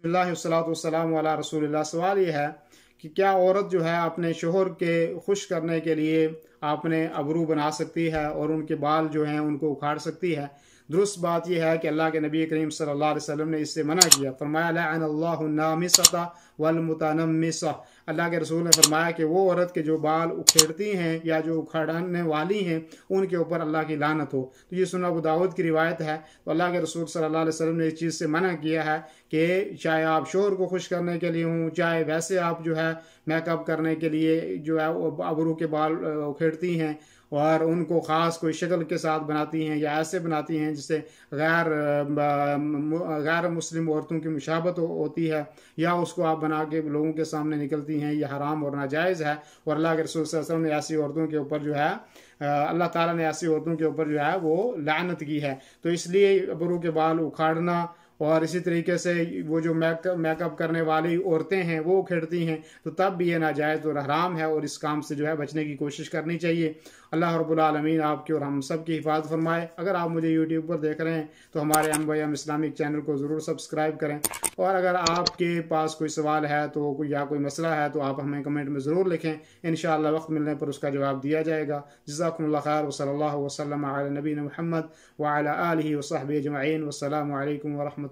बिस्मिल्लाहिस्सलातु अला रसूलिल्लाह। सवाल ये है कि क्या औरत जो है अपने शोहर के खुश करने के लिए अपने अबरू बना सकती है और उनके बाल जो हैं उनको उखाड़ सकती है? दुरुस्त बात यह है कि अल्लाह के नबी करीम सल्लल्लाहु अलैहि वसल्लम ने इससे मना किया। फरमाया लअनल्लाहु नामिसता वल मुतनम्मिसा। अल्लाह के रसूल ने फरमाया कि वो औरत के जो बाल उखेड़ती हैं या जो उखाड़ने वाली हैं उनके ऊपर अल्लाह की लानत हो। तो ये सुनन अबू दाऊद की रिवायत है। तो अल्लाह के रसूल सल्लल्लाहु अलैहि वसल्लम ने इस चीज़ से मना किया है कि चाहे आप शोहर को खुश करने के लिए हों, चाहे वैसे आप जो है मेकअप करने के लिए जो है अबरू के बाल उखेड़ती हैं और उनको ख़ास कोई शक्ल के साथ बनाती हैं या ऐसे बनाती हैं जिससे गैर मुस्लिम औरतों की मुशाबत होती है, या उसको आप बना के लोगों के सामने निकलती हैं, यह हराम और नाजायज़ है। और अल्लाह के रसूल सल्लल्लाहु अलैहि वसल्लम ने ऐसी औरतों के ऊपर जो है अल्लाह ताला ने ऐसी औरतों के ऊपर जो है वो लानत की है। तो इसलिए अबरू के बाल उखाड़ना और इसी तरीके से वो जो मेकअप करने वाली औरतें हैं वो उखेड़ती हैं, तो तब भी ये नाजायज़ और हराम है और इस काम से जो है बचने की कोशिश करनी चाहिए। अल्लाह रब्बुल आलमीन आपकी और हम सब की हिफाजत फरमाए। अगर आप मुझे यूट्यूब पर देख रहे हैं तो हमारे अनबयाम इस्लामिक चैनल को ज़रूर सब्सक्राइब करें, और अगर आपके पास कोई सवाल है तो या कोई मसला है तो आप हमें कमेंट में ज़रूर लिखें। इंशाअल्लाह वक्त मिलने पर उसका जवाब दिया जाएगा। जज़ाकुमुल्लाह खैर व सल्लल्लाहु वसल्लम अला नबीना मुहम्मद व अला आलिहि व सहबिहि अजमईन। वस्सलामु अलैकुम व रहमतुल्लाह।